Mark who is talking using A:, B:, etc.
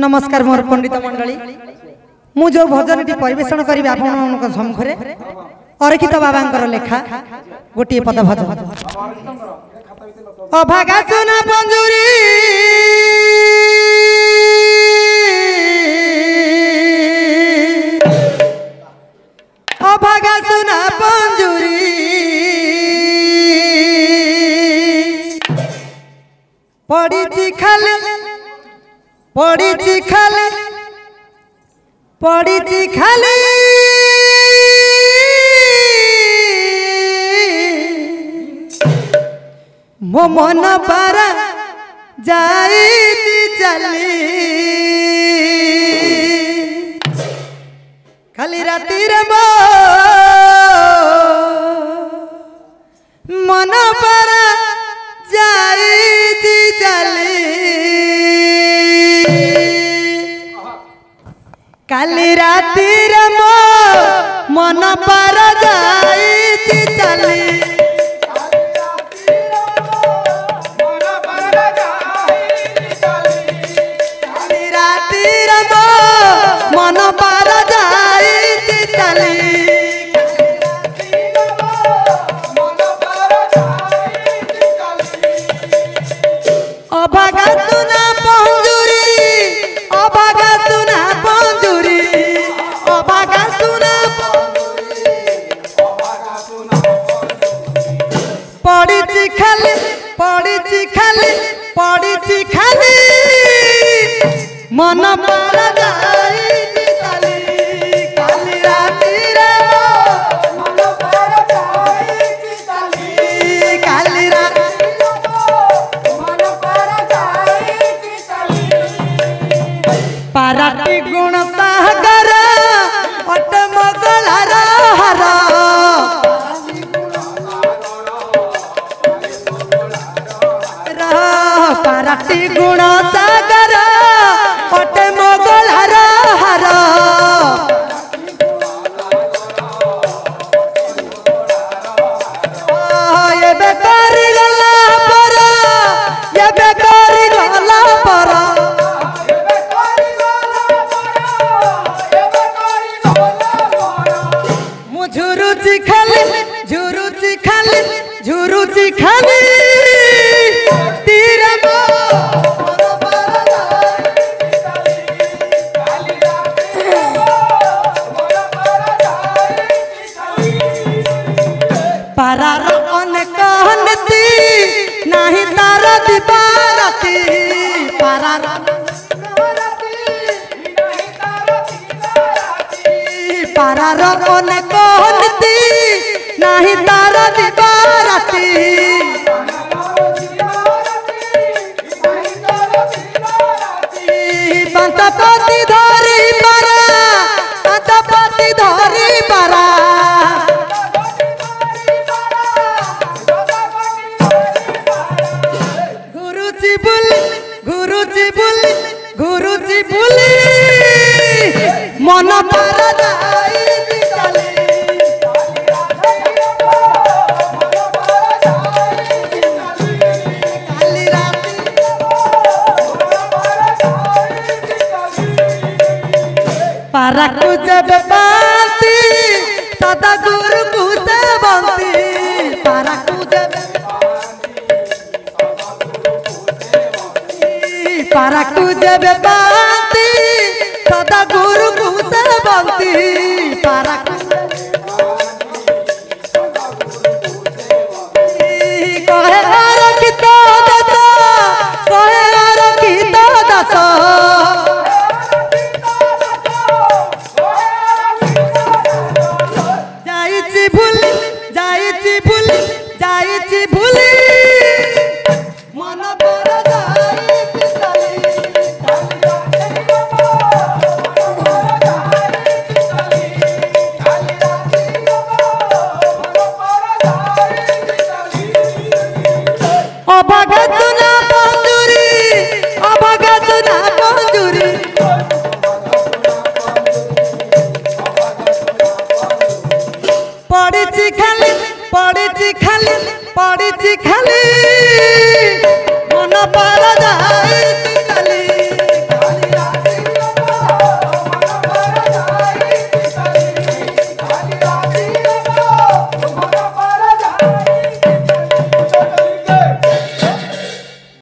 A: नमस्कार मोर पंडित मंडली मु जो भजन परिवेशन करी आपण सम्मुखें अरखित बाबा लेखा गोटे पद भजन अभागा सुना पंजुरी अभागा सुना पंजुरी पड़ी खाली पड़ी खाली पड़ी खाली मो मन पारा जाई चली खाली राती रे मो मन पारा जाई चली काली राती रे मो मन पर जाई चली काली राती रे मो मन पर जाई चली अभागा सुना पंजुरी अभागा सुना पंजुरी अभागा सुना पड़ी खाली पड़ी खाली पड़ी खाली मन पर जाई चली काली राती रे मन पर जाई चली काली राती पाराटी गुण सागर अट मगलार हर पाराटी गुण सागर अट मगलार हर एबे करी गला पर एबे करी गला पर झुरुची खाली झुरुची खाली झुरुची खाली तीर पारार अनेक हनती नाही तार दिबारती पारार पारार अनेक हनती नाही तार दिबारती पंतपति धरी पारा पंतपति धरी पारा गुरुजी बुली गुरुजी बुली गुरुजी बुली मन पारा जाई चली काली राती पारा को जब बाती सदा गुरु को सेवंती पारा को जब पारा को जब